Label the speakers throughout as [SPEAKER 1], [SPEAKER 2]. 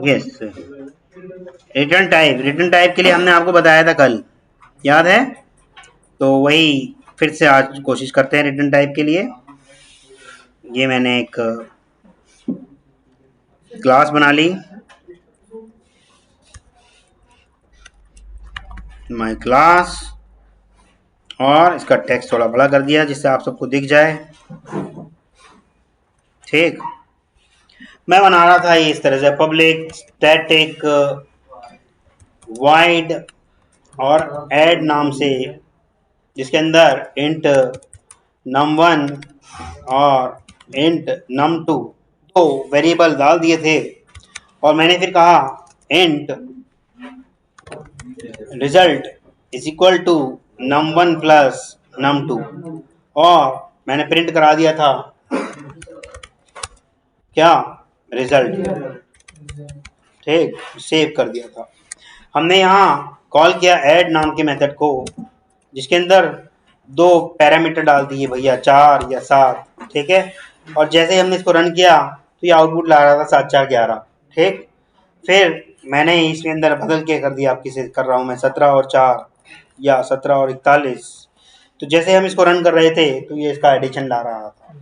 [SPEAKER 1] Yes, return type के लिए हमने आपको बताया था कल, याद है? तो वही फिर से आज कोशिश करते हैं रिटर्न टाइप के लिए। ये मैंने एक क्लास बना ली, माय क्लास, और इसका टेक्स्ट थोड़ा बड़ा कर दिया जिससे आप सबको दिख जाए। ठीक, मैं बना रहा था ये इस तरह से, पब्लिक स्टैटिक वाइड और ऐड नाम से, जिसके अंदर इंट num1 और इंट num2 तो वेरिएबल डाल दिए थे, और मैंने फिर कहा int result is equal to num1 plus num2, और मैंने प्रिंट करा दिया था क्या, रिजल्ट। ठीक, सेव कर दिया था। हमने यहाँ कॉल किया ऐड नाम के मेथड को, जिसके अंदर 2 पैरामीटर डाल दिए भैया, 4 या 7। ठीक है, और जैसे ही हमने इसको रन किया तो ये आउटपुट ला रहा था 7 4 11। ठीक, फिर मैंने इसके अंदर बदल के कर दिया, आपकी से कर रहा हूँ मैं 17 और 4 या 17 और 41। तो जैसे हम इसको रन कर रहे थे तो ये इसका एडिशन ला रहा था,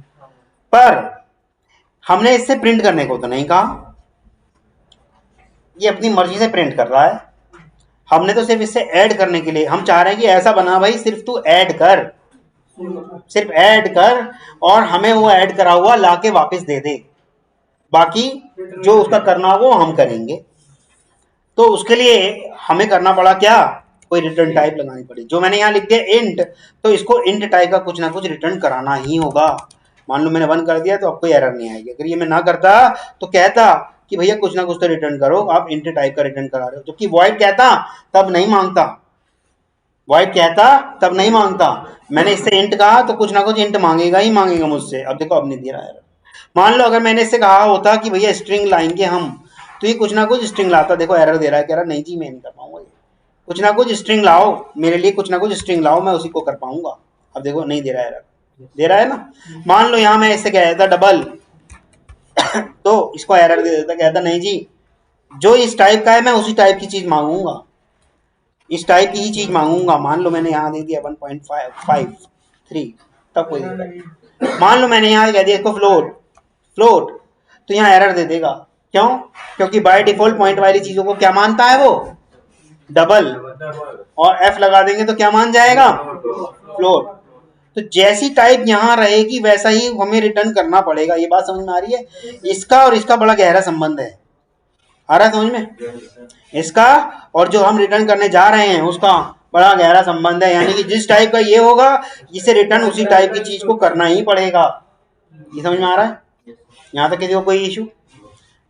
[SPEAKER 1] पर हमने इससे प्रिंट करने को तो नहीं कहा, ये अपनी मर्जी से प्रिंट कर रहा है। हमने तो सिर्फ इससे ऐड करने के लिए, हम चाह रहे हैं कि ऐसा बना भाई, सिर्फ तू ऐड कर, सिर्फ ऐड कर, और हमें वो ऐड करा हुआ लाके वापस दे दे, बाकी जो उसका करना वो हम करेंगे। तो उसके लिए हमें करना पड़ा क्या, कोई रिटर्न टाइप लगानी पड़ी। जो मैंने यहाँ लिख दिया इंट, तो इसको इंट टाइप का कुछ ना कुछ रिटर्न कराना ही होगा। मान लो मैंने 1 कर दिया तो अब कोई एरर नहीं आएगी। अगर ये मैं ना करता तो कहता कि भैया कुछ ना कुछ तो रिटर्न करो, आप इंट टाइप का रिटर्न करा रहे हो। जबकि वॉइड कहता तब नहीं मांगता, वॉइड कहता तब नहीं मांगता। मैंने इससे इंट कहा तो कुछ ना कुछ इंट मांगेगा ही मांगेगा मुझसे। अब देखो अब नहीं दे रहा है। मान लो अगर मैंने इससे कहा होता कि भैया स्ट्रिंग लाएंगे हम, तो ये कुछ ना कुछ स्ट्रिंग लाता। देखो एरर दे रहा है, कह रहा नहीं जी मैं नहीं कर पाऊंगा, ये कुछ ना कुछ स्ट्रिंग लाओ मेरे लिए, कुछ ना कुछ स्ट्रिंग लाओ, मैं उसी को कर पाऊंगा। अब देखो नहीं दे रहा है, एरर दे रहा है ना। मान लो यहाँ मैं इससे कह देता डबल तो इसको एरर दे देता, कहता नहीं जी जो इस टाइप का है मैं उसी टाइप की चीज मांगूंगा, इस टाइप की ही चीज मांगूंगा। मान लो मैंने यहाँ दे दिया 1.53, तब कोई दिक्कत। मान लो मैंने यहाँ कह दिया इसको फ्लोट, फ्लोट, तो यहाँ एरर दे देगा। क्यों? क्योंकि बाय डिफॉल्ट पॉइंट वाली चीजों को क्या मानता है वो, डबल, और एफ लगा देंगे तो क्या मान जाएगा, फ्लोट। तो जैसी टाइप यहाँ रहेगी वैसा ही हमें रिटर्न करना पड़ेगा। ये बात समझ में आ रही है? इसका और इसका बड़ा गहरा संबंध है, आ रहा है समझ में? इसका और जो हम रिटर्न करने जा रहे हैं उसका बड़ा गहरा संबंध है। यानी कि जिस टाइप का ये होगा इसे रिटर्न उसी टाइप की चीज को करना ही पड़ेगा। ये समझ में आ रहा है? यहाँ तक किसी को कोई इशू?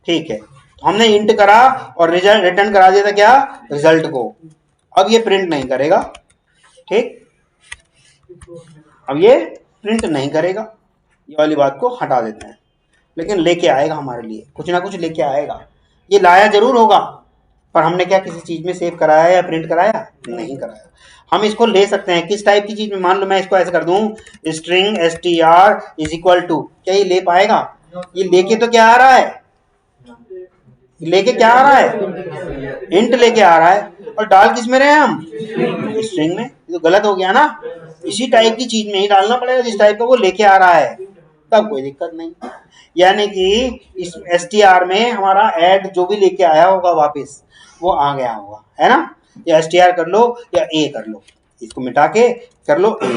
[SPEAKER 1] ठीक है, तो हमने इंट करा और रिजल्ट रिटर्न करा दिया था क्या, रिजल्ट को। अब ये प्रिंट नहीं करेगा। ठीक, अब ये प्रिंट नहीं करेगा, ये वाली बात को हटा देते हैं। लेकिन लेके आएगा हमारे लिए, कुछ ना कुछ लेके आएगा। ये लाया जरूर होगा, पर हमने क्या किसी चीज में सेव कराया या प्रिंट कराया? नहीं कराया। हम इसको ले सकते हैं किस टाइप की चीज में। मान लो मैं इसको ऐसे कर दूं string str is equal to, क्या ये ले पाएगा? ये लेके तो क्या आ रहा है, लेके क्या आ रहा है, इंट लेके आ रहा है, और डाल किस में रहे हैं हम, स्ट्रिंग में। तो गलत हो गया ना। इसी टाइप की चीज में ही डालना पड़ेगा जिस टाइप का वो लेके आ रहा है, तब कोई दिक्कत नहीं। यानी कि इस str में हमारा ऐड जो भी लेके आया होगा वापस वो आ गया होगा, है ना। या str कर लो या a कर लो, इसको मिटा के कर लो a।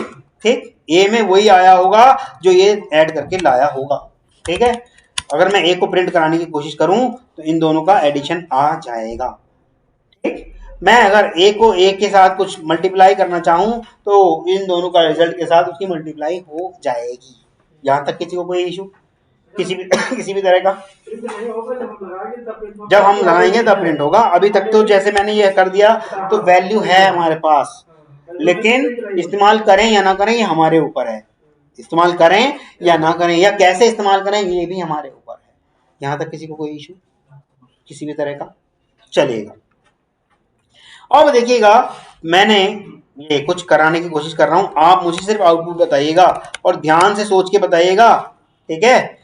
[SPEAKER 1] ठीक, a में वही आया होगा जो ये ऐड करके लाया होगा। ठीक है, अगर मैं a को प्रिंट कराने की कोशिश करूं तो इन दोनों का एडिशन आ जाएगा। ठीक, मैं अगर a को a के साथ कुछ मल्टीप्लाई करना चाहूं तो इन दोनों का रिजल्ट के साथ उसकी मल्टीप्लाई हो जाएगी। यहाँ तक किसी को कोई इशू किसी भी तरह का? जब हम लगाएंगे तब प्रिंट होगा। अभी तक तो जैसे मैंने ये कर दिया तो वैल्यू है हमारे पास, लेकिन इस्तेमाल करें या ना करें ये हमारे ऊपर है। इस्तेमाल करें या ना करें या कैसे इस्तेमाल करें ये भी हमारे ऊपर है। यहाँ तक किसी को कोई इशू किसी भी तरह का? चलेगा। अब देखिएगा, मैंने ये कुछ कराने की कोशिश कर रहा हूं, आप मुझे सिर्फ आउटपुट बताइएगा और ध्यान से सोच के बताइएगा। ठीक है,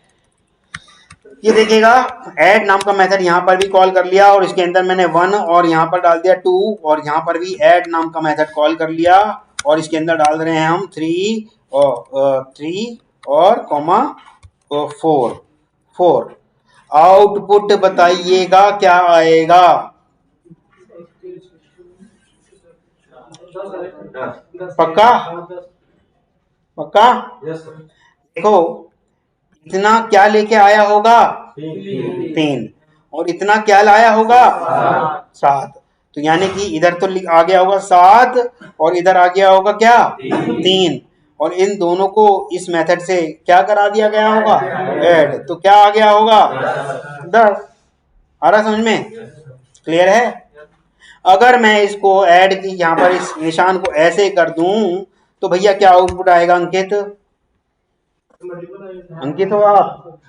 [SPEAKER 1] ये देखिएगा ऐड नाम का मेथड यहाँ पर भी कॉल कर लिया और इसके अंदर मैंने 1 और यहाँ पर डाल दिया 2 और यहाँ पर भी ऐड नाम का मेथड कॉल कर लिया और इसके अंदर डाल रहे हैं हम 3 और कॉमा 4। आउटपुट बताइएगा क्या आएगा? पक्का पक्का? देखो इतना क्या लेके आया होगा? 3 और इतना क्या लाया होगा? 7। तो यानी कि इधर तो आ गया होगा 7 और इधर आ गया होगा क्या? 3 और इन दोनों को इस मेथड से क्या करा दिया गया होगा? ऐड। तो क्या आ गया होगा? 10। आ रहा समझ में? क्लियर है? अगर मैं इसको ऐड की यहाँ पर इस निशान को ऐसे कर दूं तो भैया क्या आउटपुट आएगा अंकित? अंकित हो आप?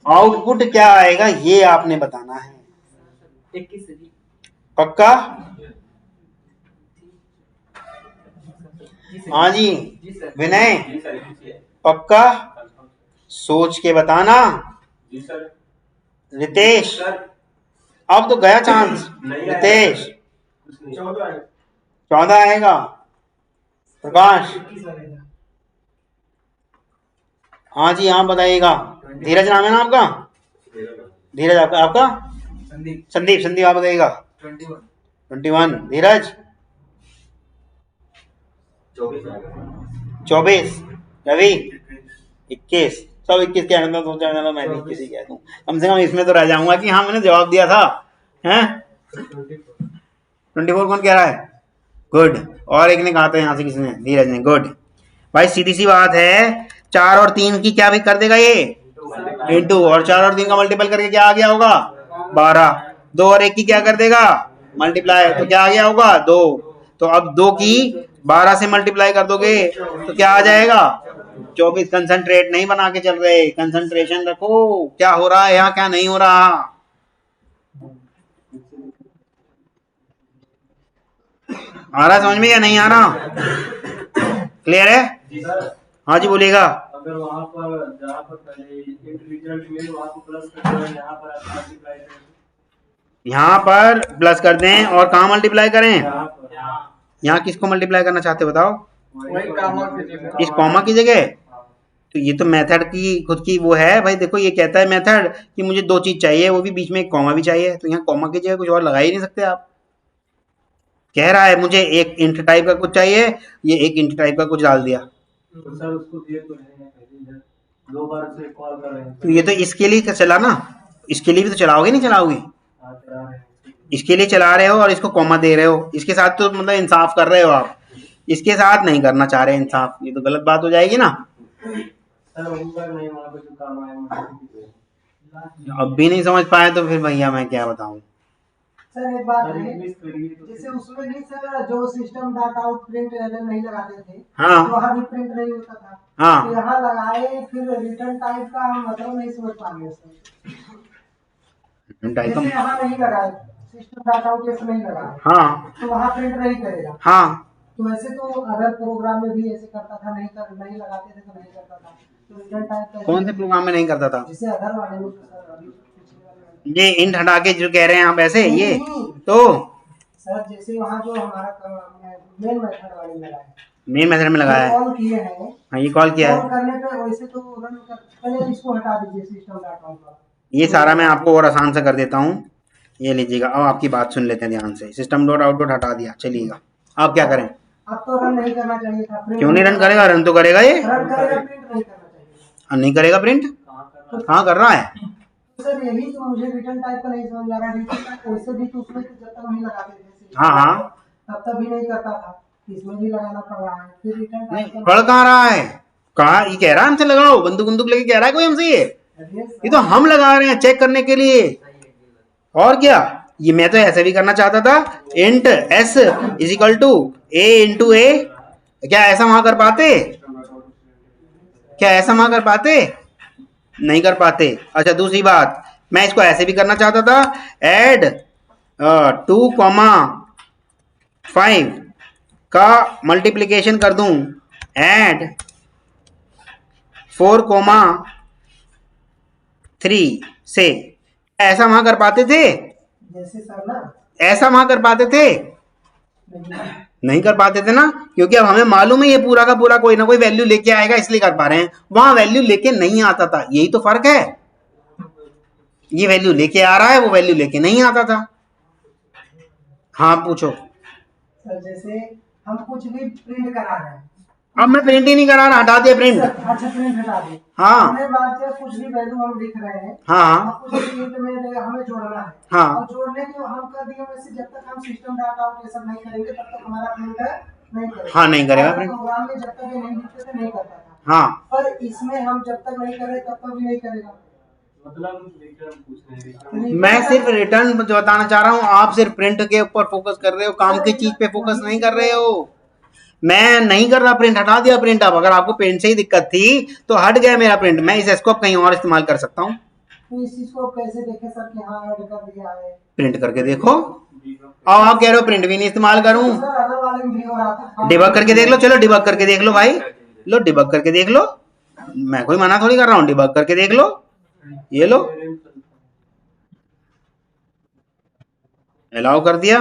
[SPEAKER 1] आउटपुट क्या आएगा ये आपने बताना है।
[SPEAKER 2] 21।
[SPEAKER 1] पक्का? हाँ जी विनय पक्का? सोच के बताना। रितेश अब तो गया चांस। रितेश 14 आएगा। प्रकाश हाँ जी हाँ बताइएगा। धीरज नाम है ना आपका? धीरज आपका? संदीप आप बताइएगा। 21। धीरज 24। रवि 21। सब 21 कहना था, सोचा था मैं भी 21 ही कह दूं, कम से कम इसमें तो रह जाऊंगा कि हाँ मैंने जवाब दिया था। हैं 24 कौन कह रहा है? गुड। और एक ने कहा था यहाँ से, किसने? धीरज ने। गुड भाई, सीधी सी बात है। 4 और 3 की क्या भी कर देगा ये? इंटू। और 4 और 3 का मल्टीपल करके क्या आ गया होगा? 12। 2 और 1 की क्या कर देगा? मल्टीप्लाई। तो क्या आ गया होगा? 2। तो अब 2 की 12 से मल्टीप्लाई कर दोगे तो क्या आ जाएगा? 24। कंसंट्रेट नहीं बना के चल रहे, कंसंट्रेशन रखो। क्या हो रहा है यहाँ, क्या नहीं हो रहा? आ रहा समझ में या नहीं आ रहा? क्लियर है? हाँ जी बोलिएगा।
[SPEAKER 2] अगर वहाँ पर जहाँ पर पहले रिजल्ट में वहाँ पर प्लस कर दें, यहाँ पर आप मल्टीप्लाई करें,
[SPEAKER 1] यहाँ पर प्लस कर दें और कहाँ मल्टीप्लाई करें? यहाँ किसको मल्टीप्लाई करना चाहते हो बताओ? इस कॉमा की जगह। तो ये तो मेथड की खुद की वो है भाई। देखो ये कहता है मेथड कि मुझे 2 चीज चाहिए, वो भी बीच में एक कॉमा भी चाहिए। तो यहाँ कॉमा की जगह कुछ और लगा ही नहीं सकते आप। कह रहा है मुझे एक इंट टाइप का कुछ चाहिए, ये एक इंट टाइप का कुछ डाल दिया।
[SPEAKER 2] तो सर उसको दिए तो है, 2 बार से कॉल कर रहे हैं।
[SPEAKER 1] तो ये तो इसके लिए चला ना, इसके लिए भी तो चलाओगे नहीं चलाओगे? इसके लिए चला रहे हो और इसको कॉमा दे रहे हो, इसके साथ तो मतलब इंसाफ कर रहे हो आप, इसके साथ नहीं करना चाह रहे इंसाफ। ये तो गलत बात हो जाएगी ना। अब भी नहीं समझ पाए तो फिर भैया मैं क्या बताऊं।
[SPEAKER 3] सर एक बात है, जैसे उसमें नहीं सर जो सिस्टम डाट आउट प्रिंट नहीं लगाते थे,
[SPEAKER 1] हाँ
[SPEAKER 3] तो वहाँ भी प्रिंट नहीं होता था।
[SPEAKER 1] हाँ
[SPEAKER 3] तो यहाँ लगाए, फिर रिटर्न टाइप का हम मतलब नहीं समझ पाएंगे सर। जैसे यहाँ नहीं लगाए, सिस्टम डाट आउट जैसे नहीं लगाए,
[SPEAKER 1] हाँ
[SPEAKER 3] तो वहाँ प्रिंट नहीं करेगा।
[SPEAKER 1] हाँ
[SPEAKER 3] तो वैसे तो अदर प्रोग्राम में भी ऐसे करता था, नहीं लगाते थे तो नहीं करता था। तो रिटर्न टाइप
[SPEAKER 1] कौन से प्रोग्राम में नहीं करता था?
[SPEAKER 3] जैसे अदर वाले में
[SPEAKER 1] ये इंट हटा के जो कह रहे हैं आप ऐसे, ये तो
[SPEAKER 3] सर जैसे वहाँ जो हमारा मेन मेथड वाले लगाए,
[SPEAKER 1] मेन मेथड में लगाया है।
[SPEAKER 3] कॉल किए हैं,
[SPEAKER 1] हाँ ये कॉल किया
[SPEAKER 3] कॉल
[SPEAKER 1] है।
[SPEAKER 3] करने पे वैसे तो रन कर, पहले इसको हटा दीजिए सिस्टम डॉट आउट वाला।
[SPEAKER 1] ये सारा मैं आपको और आसान से कर देता हूँ, ये लीजिएगा। अब आपकी बात सुन लेते हैं ध्यान से। सिस्टम डॉट आउटपुट हटा दिया, चलिएगा अब क्या करें?
[SPEAKER 3] अब तो रन नहीं करना चाहिए था।
[SPEAKER 1] क्यों नहीं रन करेगा? रन तो करेगा ये।
[SPEAKER 3] रन करेगा, प्रिंट नहीं करना चाहिए।
[SPEAKER 1] नहीं करेगा प्रिंट? कहाँ कर रहा है?
[SPEAKER 3] तो सर यही तो मुझे रिटर्न टाइप का नहीं समझ आ रहा। रिटर्न टाइप वैसे भी तो उसमें जब तक नहीं लगाते थे
[SPEAKER 1] हाँ हाँ
[SPEAKER 3] तब तक भी नहीं करता था, इसमें भी लगाना पड़ रहा है। फिर रिटर्न
[SPEAKER 1] नहीं
[SPEAKER 3] टाइप
[SPEAKER 1] पढ़ कहाँ रहा है? कहा ये कह रहा है हमसे लगाओ, बंदूक बंदूक लेके कह रहा है कोई हमसे। ये तो हम लगा रहे हैं चेक करने के लिए, और क्या। ये मैं तो ऐसे भी करना चाहता था, int s is equal to a into a. क्या ऐसा वहां कर पाते? क्या ऐसा वहां कर पाते? नहीं कर पाते। अच्छा दूसरी बात, मैं इसको ऐसे भी करना चाहता था, ऐड 2,5 का मल्टीप्लिकेशन कर दूं, ऐड 4, 3 से ऐसा वहां कर पाते थे?
[SPEAKER 3] जैसे सर ना
[SPEAKER 1] ऐसा वहां कर पाते थे? नहीं कर पाते थे ना, क्योंकि अब हमें मालूम है ये पूरा का पूरा कोई ना कोई वैल्यू लेके आएगा, इसलिए कर पा रहे हैं। वहां वैल्यू लेके नहीं आता था, यही तो फर्क है। ये वैल्यू लेके आ रहा है, वो वैल्यू लेके नहीं आता था। हाँ पूछो।
[SPEAKER 3] सर जैसे हम कुछ भी प्रिंट करा रहे हैं,
[SPEAKER 1] अब मैं प्रिंट ही नहीं करा रहा, हटा दिया प्रिंट।
[SPEAKER 3] अच्छा प्रिंट हटा दे।
[SPEAKER 1] हाँ
[SPEAKER 3] हमने बात किया कुछ भी वैल्यू हम लिख रहे हैं,
[SPEAKER 1] हाँ
[SPEAKER 3] और कुछ भी इंट में हमें जोड़ना है।
[SPEAKER 1] हाँ
[SPEAKER 3] और जोड़ने के हम कर दिए वैसे, जब तक हम सिस्टम डाटा आउट ये सब नहीं करेंगे तब तक हमारा प्रिंटर नहीं करेगा।
[SPEAKER 1] हाँ, नहीं करेगा प्रिंट।
[SPEAKER 3] प्रोग्राम में जब तक ये नहीं लिखते थे नहीं करता था।
[SPEAKER 1] हाँ,
[SPEAKER 3] पर इसमें हम जब तक नहीं करें तब तक भी नहीं करेगा।
[SPEAKER 2] मतलब रिटर्न पूछ रहे हैं।
[SPEAKER 1] मैं सिर्फ रिटर्न बताना चाह रहा हूँ, आप सिर्फ प्रिंट के ऊपर फोकस कर रहे हो, काम की चीज पे फोकस नहीं कर रहे हो। मैं नहीं कर रहा प्रिंट, हटा दिया प्रिंट। अब अगर आपको प्रिंट से ही दिक्कत थी तो हट गया मेरा प्रिंट, मैं इस स्कोप कहीं और इस्तेमाल कर सकता हूँ।
[SPEAKER 3] तो इस चीज को कैसे देखे सर कि हाँ ऐड कर दिया है?
[SPEAKER 1] प्रिंट करके देखो। अब आप कह रहे हो प्रिंट भी नहीं इस्तेमाल करूं,
[SPEAKER 3] सर अदर वाले में भी हो रहा था।
[SPEAKER 1] डिबग करके देख लो। चलो डिबग करके देख लो भाई, लो डिबग करके देख लो। मैं कोई मना थोड़ी कर रहा हूँ, डिबग करके देख लो। ये लो, अलाउ कर दिया।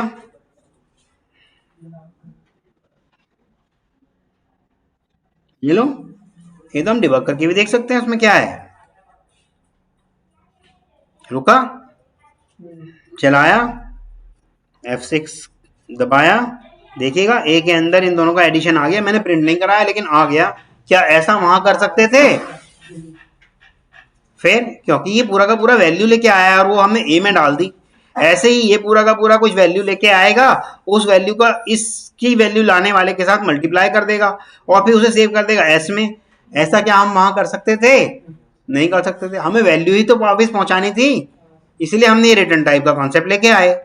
[SPEAKER 1] ये लो, ये तो हम डिबग करके भी देख सकते हैं, उसमें क्या है। रुका, चलाया, F6 दबाया, देखिएगा ए के अंदर इन दोनों का एडिशन आ गया। मैंने प्रिंट नहीं कराया लेकिन आ गया। क्या ऐसा वहां कर सकते थे? फिर क्योंकि ये पूरा का पूरा वैल्यू लेके आया और वो हमने ए में डाल दी, ऐसे ही ये पूरा का पूरा कुछ वैल्यू लेके आएगा, उस वैल्यू का इसकी वैल्यू लाने वाले के साथ मल्टीप्लाई कर देगा और फिर उसे सेव कर देगा एस में। ऐसा क्या हम वहां कर सकते थे? नहीं कर सकते थे। हमें वैल्यू ही तो वापस पहुंचानी थी, इसीलिए हमने ये रिटर्न टाइप का कॉन्सेप्ट लेके आए।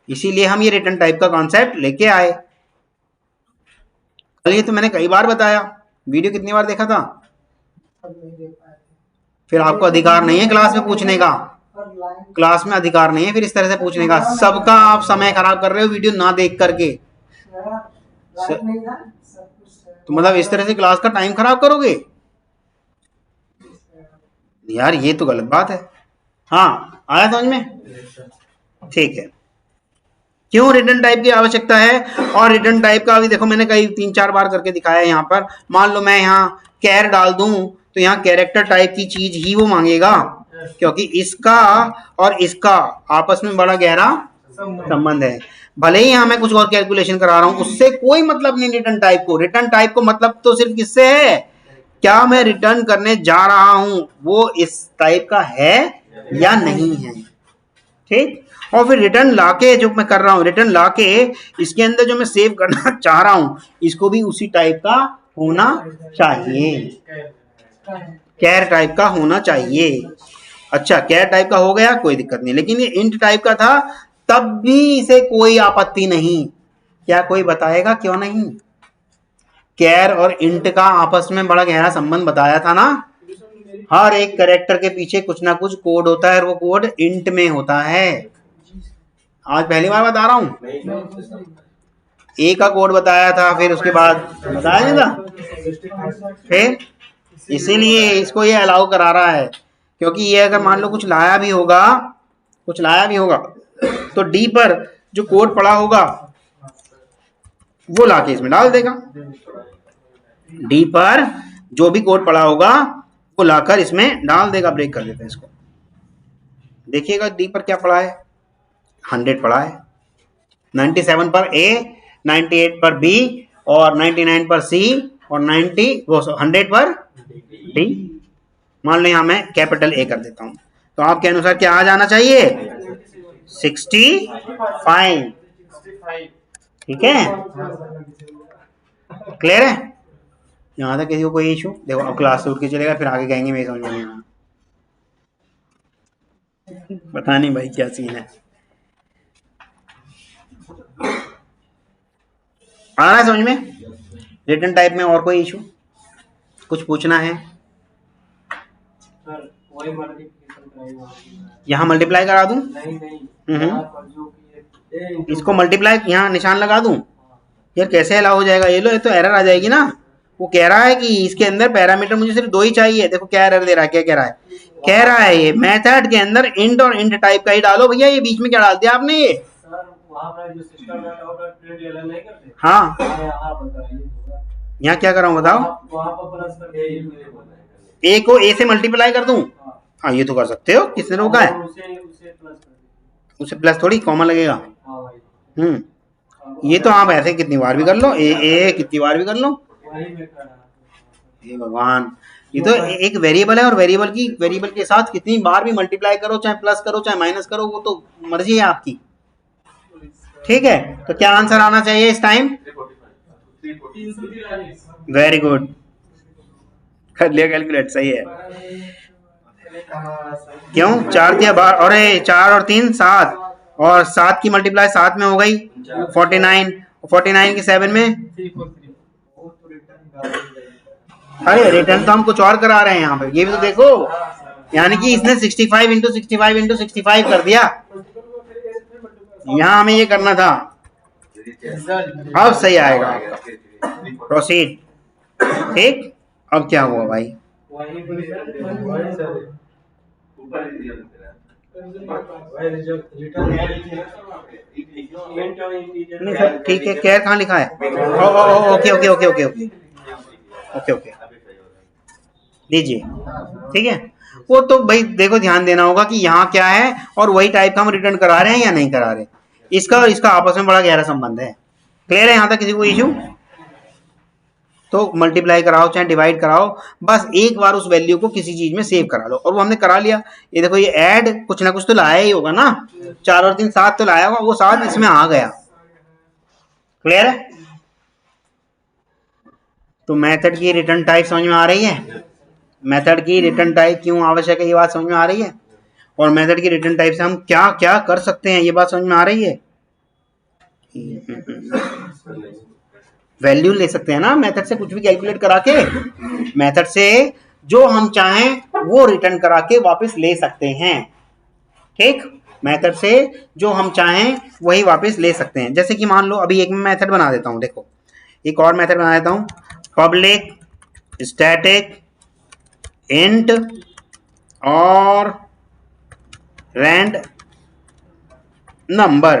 [SPEAKER 1] इसीलिए हम ये रिटर्न टाइप का कॉन्सेप्ट लेके आए। ये तो मैंने कई बार बताया, वीडियो कितनी बार देखा था? फिर आपको अधिकार नहीं है क्लास में पूछने का, क्लास में अधिकार नहीं है फिर इस तरह से पूछने का। सबका आप समय खराब कर रहे हो वीडियो ना देख करके। तो मतलब इस तरह से क्लास का टाइम खराब करोगे यार, ये तो गलत बात है। हाँ आया समझ में? ठीक है, क्यों रिटर्न टाइप की आवश्यकता है? और रिटर्न टाइप का अभी देखो मैंने कई 3-4 बार करके दिखाया है। यहाँ पर मान लो मैं यहाँ कैर डाल दूं तो यहाँ कैरेक्टर टाइप की चीज ही वो मांगेगा, क्योंकि इसका और इसका आपस में बड़ा गहरा संबंध है। भले ही यहाँ मैं कुछ और कैलकुलेशन करा रहा हूँ, उससे कोई मतलब नहीं रिटर्न टाइप को। रिटर्न टाइप को मतलब तो सिर्फ किससे है, क्या मैं रिटर्न करने जा रहा हूं वो इस टाइप का है या नहीं है। ठीक, और फिर रिटर्न लाके जो मैं कर रहा हूं, रिटर्न लाके इसके अंदर जो मैं सेव करना चाह रहा हूं इसको भी उसी टाइप का होना चाहिए, कैर टाइप का होना चाहिए। अच्छा कैर टाइप का हो गया, कोई दिक्कत नहीं। लेकिन ये इंट टाइप का था तब भी इसे कोई आपत्ति नहीं। क्या कोई बताएगा क्यों नहीं? कैर और इंट का आपस में बड़ा गहरा संबंध बताया था ना। हर एक कैरेक्टर के पीछे कुछ ना कुछ कोड होता है और वो कोड इंट में होता है। आज पहली बार बता रहा हूं, ए का कोड बताया था, फिर उसके बाद बताया नहीं था। फिर इसीलिए इसको ये अलाउ करा रहा है, क्योंकि ये अगर मान लो कुछ लाया भी होगा तो डी पर जो कोड पड़ा होगा वो लाके इसमें डाल देगा। डी पर जो भी कोड पड़ा होगा वो लाकर इसमें डाल देगा। ब्रेक कर देते हैं इसको, देखिएगा डी पर क्या पड़ा है, 100 पड़ा है, 97 पर ए, 98 पर बी और 99 पर सी और 100 पर डी। मान लो यहां मैं कैपिटल ए कर देता हूं तो आपके अनुसार क्या आ जाना चाहिए? 65। ठीक है, क्लियर है? यहां तक किसी को कोई इशू? देखो अब क्लास से उठ के चलेगा, फिर आगे कहेंगे मेरे समझ में नहीं आया। पता नहीं भाई क्या सीन है। आ रहा है समझ में? रिटर्न टाइप में और कोई इशू, कुछ पूछना है? यहाँ मल्टीप्लाई करा दूं? इसको मल्टीप्लाई यहाँ निशान लगा दूं? यार कैसे अलाउ हो जाएगा? ये लो, ये तो एरर आ जाएगी ना। वो कह रहा है कि इसके अंदर पैरामीटर मुझे सिर्फ 2 ही चाहिए। देखो क्या एरर दे रहा है, क्या कह रहा है, कह रहा है ये मेथड के अंदर इंट और इंट टाइप का ही डालो भैया, ये बीच में क्या डाल दिया आपने ये?
[SPEAKER 2] सर वहाँ पर जो सिस्टम डाटा होगा प्रिंट अलग नहीं करते।
[SPEAKER 1] हाँ
[SPEAKER 2] यहाँ बताइए
[SPEAKER 1] यहाँ क्या कर रहा हूँ बताओ?
[SPEAKER 2] वहाँ पर प्लस कर
[SPEAKER 1] ए को ए से मल्टीप्लाई कर दूं? हाँ ये तो कर सकते हो, किसने रोका है?
[SPEAKER 2] उसे प्लस कर दीजिए।
[SPEAKER 1] उसे प्लस थोड़ी कॉमन लगेगा।
[SPEAKER 2] हाँ भाई
[SPEAKER 1] ये तो आप ऐसे कितनी बार भी कर लो, ए कितनी बार भी कर लो।
[SPEAKER 2] वही मैं कर रहा था।
[SPEAKER 1] हे भगवान, ये तो एक वेरिएबल है और वेरिएबल के साथ कितनी बार भी मल्टीप्लाई करो, चाहे प्लस करो चाहे माइनस करो, वो तो मर्जी है आपकी। ठीक है, तो क्या आंसर आना चाहिए इस टाइम?
[SPEAKER 2] 343।
[SPEAKER 1] वेरी गुड, कर लिया कैलकुलेट, सही है। क्यों 4 दिया बार, अरे 4 और 3 7, और 7 की मल्टीप्लाई 7 में हो गई 49, 49 की 7 में।
[SPEAKER 2] 343।
[SPEAKER 1] अरे रिटर्न तो हम कुछ और करा रहे हैं यहाँ पे, ये भी तो देखो, यानी कि इसने 65 इंटू 65 इंटू 65 कर दिया, यहाँ हमें ये करना था। अब सही आएगा आपका, प्रोसीड। ठीक, अब क्या हुआ भाई? नहीं सर ठीक है, केयर कहाँ लिखा है? Okay okay okay okay okay okay okay लीजिए, ठीक है। वो तो भाई देखो ध्यान देना होगा कि यहाँ क्या है, और वही टाइप का हम रिटर्न करा रहे हैं या नहीं करा रहे, इसका और इसका आपस में बड़ा गहरा संबंध है। क्लियर है यहाँ तक किसी को इशू? तो मल्टीप्लाई कराओ चाहे डिवाइड कराओ, बस एक बार उस वैल्यू को किसी चीज में सेव करा लो, और वो हमने करा लिया। ये देखो ये ऐड कुछ ना कुछ तो लाया ही होगा ना, 4 और 3 7 तो लाया होगा, वो 7 इसमें आ गया। क्लियर है? तो मेथड की रिटर्न टाइप समझ में आ रही है? मेथड की रिटर्न टाइप क्यों आवश्यक है, ये बात समझ में आ रही है? और मेथड की रिटर्न टाइप से हम क्या क्या कर सकते हैं, ये बात समझ में आ रही है? वैल्यू ले सकते हैं ना मेथड से, कुछ भी कैलकुलेट करा के मेथड से जो हम चाहें वो रिटर्न करा के वापस ले सकते हैं। ठीक, मेथड से जो हम चाहें वही वापस ले सकते हैं। जैसे कि मान लो अभी एक मेथड बना देता हूं, देखो एक और मेथड बना देता हूं, पब्लिक स्टैटिक इंट और रैंड नंबर।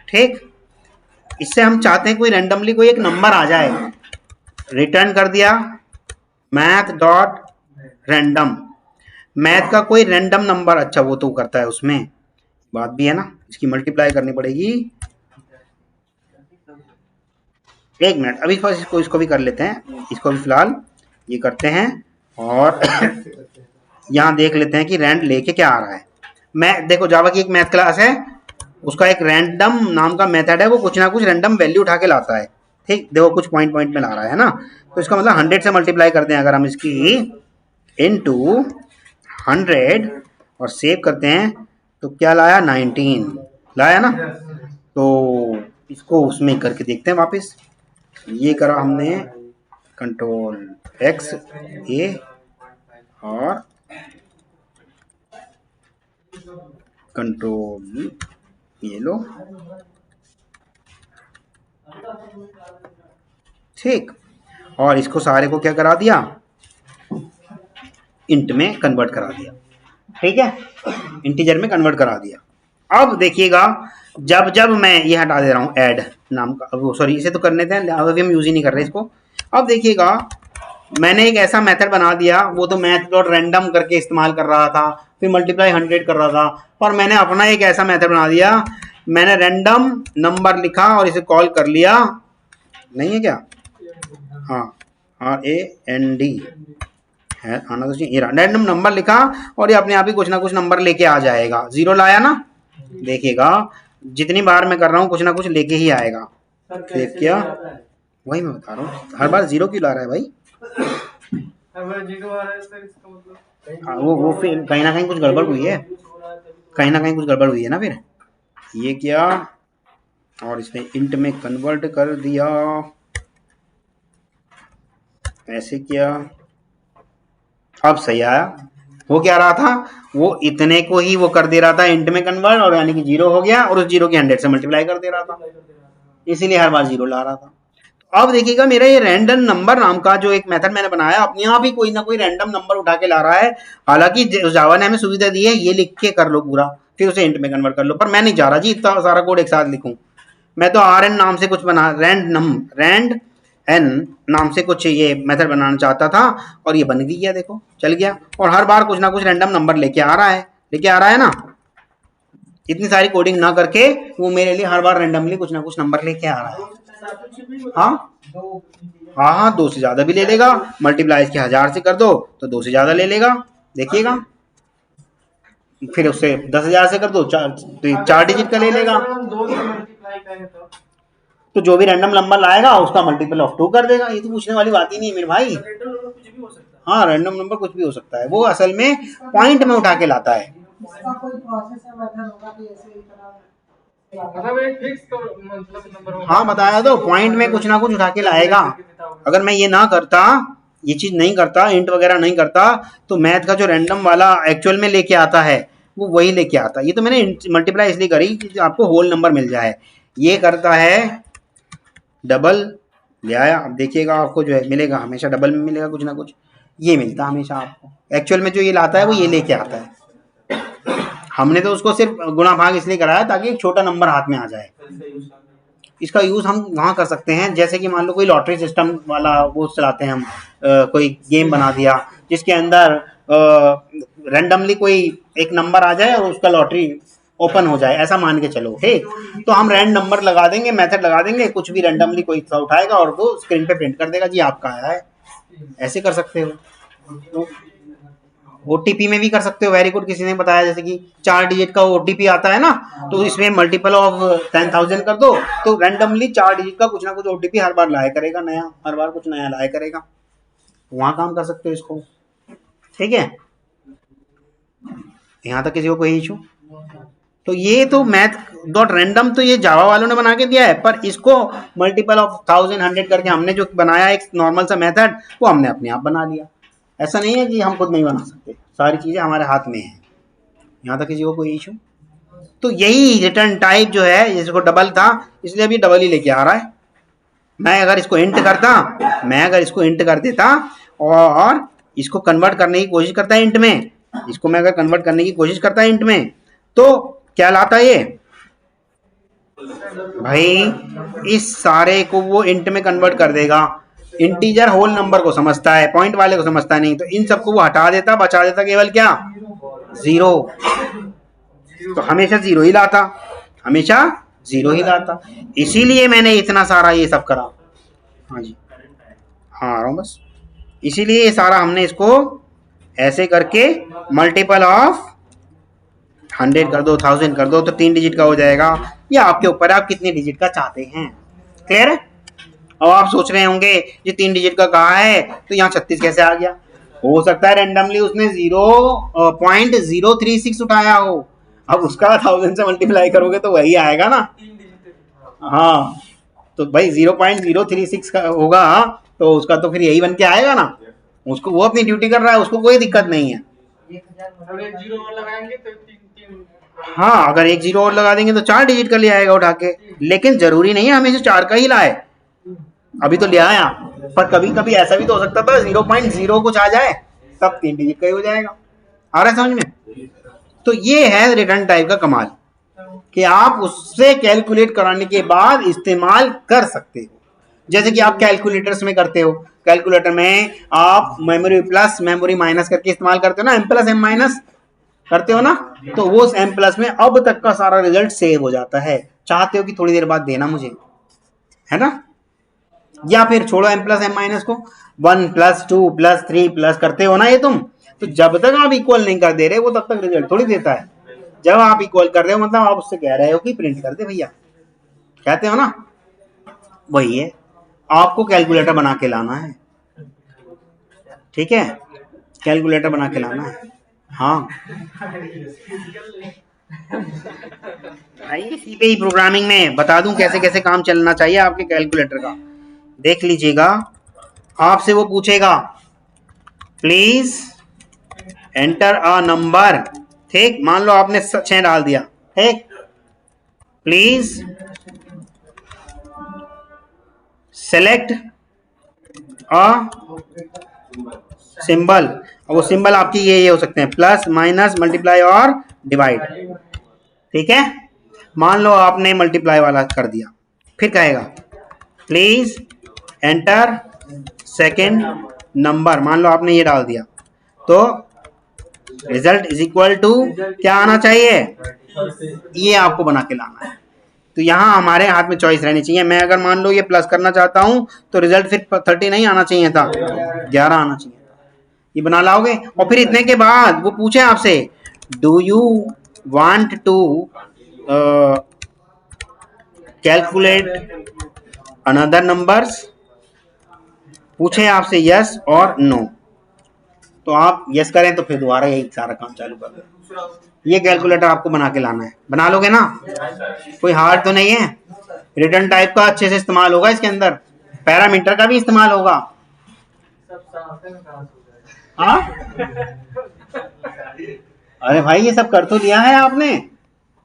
[SPEAKER 1] ठीक, इससे हम चाहते हैं कोई रैंडमली कोई एक नंबर आ जाए, रिटर्न कर दिया मैथ डॉट रैंडम, मैथ का कोई रैंडम नंबर, अच्छा वो तो करता है, उसमें बात भी है ना, इसकी मल्टीप्लाई करनी पड़ेगी। एक मिनट, अभी इसको भी कर लेते हैं, इसको भी फिलहाल ये करते हैं, और यहाँ देख लेते हैं कि रैंड लेके क्या आ रहा है। मैं देखो जावा की एक मैथ क्लास है, उसका एक रैंडम नाम का मेथड है, वो कुछ ना कुछ रैंडम वैल्यू उठा के लाता है। ठीक, देखो कुछ पॉइंट में ला रहा है ना, तो इसका मतलब 100 से मल्टीप्लाई करते हैं अगर हम इसकी इनटू 100 और सेव करते हैं, तो क्या लाया 19 लाया ना। तो इसको उसमें करके देखते हैं वापस, ये करा हमने कंट्रोल X A और कंट्रोल ये लो, ठीक, और इसको सारे को क्या करा दिया, इंट में कन्वर्ट करा दिया। ठीक है, इंटीजर में कन्वर्ट करा दिया। अब देखिएगा जब जब मैं ये हटा दे रहा हूँ ऐड नाम का, अब सॉरी इसे तो करने थे, अभी हम यूज ही नहीं कर रहे इसको। अब देखिएगा मैंने एक ऐसा मेथड बना दिया, वो तो मैथ डॉट रैंडम करके इस्तेमाल कर रहा था, फिर मल्टीप्लाई 100 कर रहा था, पर मैंने अपना एक ऐसा मेथड बना दिया, मैंने रैंडम नंबर लिखा और इसे कॉल कर लिया, नहीं है क्या? हाँ, RAND है आना तो चाहिए, रैंडम नंबर लिखा और ये अपने आप ही कुछ ना कुछ नंबर लेके आ जाएगा। 0 लाया ना, देखिएगा जितनी बार मैं कर रहा हूँ कुछ ना कुछ लेके ही आएगा। सेव किया, वही मैं बता रहा हूँ, हर बार 0 क्यों ला रहा है भाई? वो फिर कहीं ना कहीं कुछ गड़बड़ हुई है, कहीं ना कहीं कुछ गड़बड़ हुई है ना। फिर ये किया और इसने इंट में कन्वर्ट कर दिया, ऐसे किया, अब सही आया। वो क्या रहा था, वो इतने को ही वो कर दे रहा था इंट में कन्वर्ट, और यानी कि 0 हो गया, और उस 0 की 100 से मल्टीप्लाई कर दे रहा था, इसीलिए हर बार 0 ला रहा था। अब देखिएगा मेरा ये रैंडम नंबर नाम का जो एक मेथड मैंने बनाया अपने आप ही कोई ना कोई रैंडम नंबर उठा के ला रहा है। हालांकि जावा ने हमें सुविधा दी है ये लिख के कर लो पूरा, फिर उसे इंट में कन्वर्ट कर लो, पर मैं नहीं चाह रहा जी इतना सारा कोड एक साथ लिखूं। मैं तो rn नाम से कुछ बना रैंड एन नाम से कुछ ये मेथड बनाना चाहता था और ये बन गया, देखो चल गया। और हर बार कुछ ना कुछ रैंडम नंबर लेके आ रहा है ना। इतनी सारी कोडिंग ना करके वो मेरे लिए हर बार रैंडमली कुछ ना कुछ नंबर लेके आ रहा है। हाँ 2 से ज्यादा भी ले लेगा, मल्टीप्लाई इसके 1000 से कर दो तो 2 से ज्यादा ले लेगा, देखिएगा। फिर उससे 10,000 से कर दो तो 4 डिजिट का ले लेगा। तो जो भी रैंडम नंबर लाएगा उसका मल्टीपल ऑफ 2 कर देगा। ये तो पूछने वाली बात ही नहीं है मेरे भाई। हाँ रैंडम नंबर कुछ भी हो सकता है, वो असल में पॉइंट में उठा के लाता है।
[SPEAKER 3] इसका कोई प्रोसेस है मेथड होगा कि ऐसे ही तरह
[SPEAKER 2] मतलब एक फिक्स मतलब नंबर होगा।
[SPEAKER 1] हाँ बताया तो, पॉइंट में कुछ ना कुछ उठा के लाएगा। अगर मैं ये ना करता, ये चीज नहीं करता, इंट वगैरह नहीं करता, तो मैथ का जो रैंडम वाला एक्चुअल में लेके आता है वो वही लेके आता। ये तो मैंने मल्टीप्लाई इसलिए करी कि आपको होल नंबर मिल जाए। ये करता है डबल ले आया, अब देखिएगा आपको जो है मिलेगा, हमेशा डबल में मिलेगा कुछ ना कुछ, ये मिलता हमेशा आपको। एक्चुअल में जो ये लाता है वो ये लेके आता है। हमने तो उसको सिर्फ गुणा भाग इसलिए कराया ताकि एक छोटा नंबर हाथ में आ जाए। इसका यूज हम वहाँ कर सकते हैं, जैसे कि मान लो कोई लॉटरी सिस्टम वाला वो चलाते हैं हम, कोई गेम बना दिया जिसके अंदर रैंडमली कोई एक नंबर आ जाए और उसका लॉटरी ओपन हो जाए, ऐसा मान के चलो ठीक। तो हम रैंड नंबर लगा देंगे, मेथड लगा देंगे, कुछ भी रैंडमली कोई सा उठाएगा और वो स्क्रीन पे प्रिंट कर देगा जी आपका आया है। ऐसे कर सकते हो। ओटीपी में भी कर सकते हो, वेरी गुड, किसी ने बताया जैसे कि 4 डिजिट का ओटीपी आता है ना, तो इसमें मल्टीपल ऑफ 10,000 कर दो तो रैंडमली 4 डिजिट का कुछ ना कुछ ओटीपी हर बार लाया करेगा, नया, हर बार कुछ नया लाया करेगा। वहां काम कर सकते हो इसको, ठीक है। यहाँ तक किसी को कोई इशू? तो ये तो मैथ डॉट रैंडम तो ये जावा वालों ने बना के दिया है, पर इसको मल्टीपल ऑफ 1000 100 करके हमने जो बनाया एक नॉर्मल सा मेथड, वो हमने अपने आप बना लिया। ऐसा नहीं है कि हम खुद नहीं बना सकते, सारी चीजें हमारे हाथ में हैं। यहाँ तक किसी को कोई इशू? तो यही रिटर्न टाइप जो है, जिसको डबल था इसलिए अभी डबल ही लेके आ रहा है। मैं अगर इसको इंट कर देता और इसको कन्वर्ट करने की कोशिश करता है इंट में, इसको मैं अगर कन्वर्ट करने की कोशिश करता है इंट में, तो क्या लाता ये भाई, इस सारे को वो इंट में कन्वर्ट कर देगा। इंटीजर होल नंबर को समझता है, पॉइंट वाले को समझता नहीं, तो इन सबको वो हटा देता, बचा देता केवल क्या, 0। तो हमेशा 0 ही लाता, हमेशा 0 ही लाता। इसीलिए मैंने इतना सारा ये सब करा। हाँ जी, हाँ आ रहा हूँ बस। इसीलिए ये सारा हमने इसको ऐसे करके मल्टीपल ऑफ 100 कर दो, 1000 कर दो, तो 3 डिजिट का हो जाएगा। ये आपके ऊपर है, आप कितने डिजिट का चाहते हैं। क्लियर है? अब आप सोच रहे होंगे ये 3 डिजिट का कहा है तो यहाँ 36 कैसे आ गया? हो सकता है रैंडमली उसने 0.036 उठाया हो, अब उसका 1000 से मल्टीप्लाई करोगे तो वही आएगा ना। हाँ तो भाई 0.036 का होगा तो उसका तो फिर यही बन के आएगा ना। उसको वो अपनी ड्यूटी कर रहा है, उसको कोई दिक्कत नहीं है।
[SPEAKER 2] अगर एक 0 और लगाएंगे तो 3
[SPEAKER 1] हाँ अगर एक 0 और लगा देंगे तो 4 डिजिट का ले आएगा उठा के, लेकिन जरूरी नहीं है हमेशा 4 का ही लाए। अभी तो ले आया, पर कभी कभी ऐसा भी तो हो सकता था 0.0 कुछ आ जाए तब 3 डिजिट का ही हो जाएगा। आ रहा है समझ में? तो ये है रिटर्न टाइप का कमाल, कि आप उससे कैलकुलेट कराने के बाद इस्तेमाल कर सकते हो। जैसे कि आप कैलकुलेटर्स में करते हो, कैलकुलेटर में आप मेमोरी प्लस मेमोरी माइनस करके इस्तेमाल करते हो ना, m प्लस m माइनस करते हो ना, तो वो m प्लस में अब तक का सारा रिजल्ट सेव हो जाता है। चाहते हो कि थोड़ी देर बाद देना मुझे, है ना? या फिर छोड़ो m प्लस m माइनस को, 1 प्लस 2 प्लस 3 प्लस करते हो ना ये तुम, तो जब तक आप इक्वल नहीं कर दे रहे वो तब तक रिजल्ट थोड़ी देता है। जब आप इक्वल कर रहे हो मतलब आप उससे कह रहे हो कि प्रिंट कर दे भैया, कहते हो ना, वही है। आपको कैलकुलेटर बना के लाना है, ठीक है, कैलकुलेटर बना के लाना है। हाँ आइए सीधे ही प्रोग्रामिंग में बता दूं कैसे कैसे काम चलना चाहिए आपके कैलकुलेटर का। देख लीजिएगा, आपसे वो पूछेगा प्लीज एंटर अ नंबर, ठीक, मान लो आपने 6 डाल दिया, ठीक, प्लीज सेलेक्ट अ सिंबल। वो सिंबल आपकी ये हो सकते हैं प्लस, माइनस, मल्टीप्लाई और डिवाइड। ठीक है, मान लो आपने मल्टीप्लाई वाला कर दिया, फिर कहेगा प्लीज एंटर सेकेंड नंबर। मान लो आपने ये डाल दिया, तो रिजल्ट इज इक्वल टू क्या आना चाहिए, ये आपको बना के लाना है। तो यहाँ हमारे हाथ में चॉइस रहनी चाहिए। मैं अगर मान लो ये प्लस करना चाहता हूँ तो रिजल्ट फिर 30 नहीं आना चाहिए था, 11 आना चाहिए था। ये बना लाओगे। और फिर इतने के बाद वो पूछे आपसे do you want to calculate another numbers, पूछे आपसे यस और नो, तो आप यस करें तो फिर दोबारा यही सारा काम चालू कर दो। ये कैलकुलेटर आपको बना के लाना है, बना लोगे ना, कोई हार्ड तो नहीं है। रिटर्न टाइप का अच्छे से इस्तेमाल होगा इसके अंदर, पैरामीटर का भी इस्तेमाल होगा। हाँ अरे भाई ये सब कर तो लिया है आपने,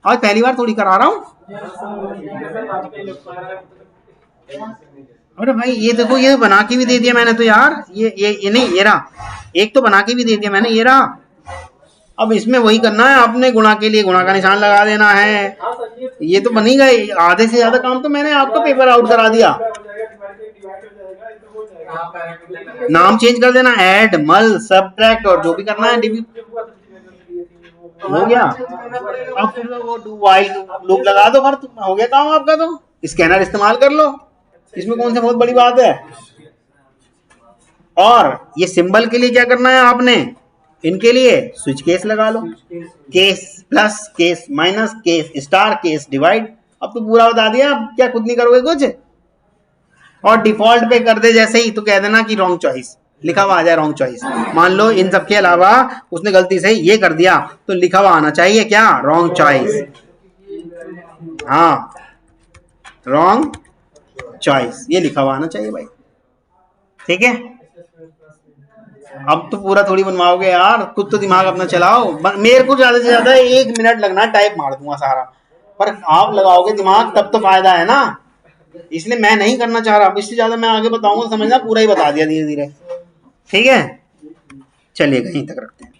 [SPEAKER 1] आज पहली बार थोड़ी करा रहा हूँ। अरे भाई ये देखो, ये बना के भी दे दिया मैंने तो यार, ये नहीं, ये रहा, एक तो बना के भी दे दिया मैंने, ये रहा। अब इसमें वही करना है आपने, गुणा के लिए गुणा का निशान लगा देना है। ये तो बनी गए, आधे से ज्यादा काम तो मैंने आपका पेपर आउट करा दिया। नाम चेंज कर देना, ऐड, मल, सब्ट्रैक्ट और जो भी करना है हो गया। अब फिर वो डू व्हाइल लूप लगा दो, फिर हो गया काम आपका। तो स्कैनर इस्तेमाल कर लो, इसमें कौन सी बहुत बड़ी बात है। और ये सिंबल के लिए क्या करना है आपने, इनके लिए स्विच केस लगा लो, case plus, case minus, case star, case divide. अब तो पूरा बता दिया, अब क्या खुद नहीं करोगे कुछ। और डिफॉल्ट पे कर दे जैसे ही, तो कह देना कि रॉन्ग चॉइस, लिखा हुआ आ जाए रॉन्ग चॉइस। मान लो इन सब के अलावा उसने गलती से ये कर दिया, तो लिखा हुआ आना चाहिए क्या, रॉन्ग चॉइस। हाँ रॉन्ग चॉइस, ये लिखा हुआ आना चाहिए भाई। ठीक है, अब तो पूरा थोड़ी बनवाओगे यार, खुद तो दिमाग अपना चलाओ। मेरे को ज्यादा से ज्यादा 1 मिनट लगना, टाइप मार दूंगा सारा, पर आप लगाओगे दिमाग तब तो फायदा है ना। इसलिए मैं नहीं करना चाह रहा, इससे ज्यादा मैं आगे बताऊंगा तो समझना पूरा ही बता दिया धीरे धीरे। ठीक है, चलिए यहीं तक रखते हैं।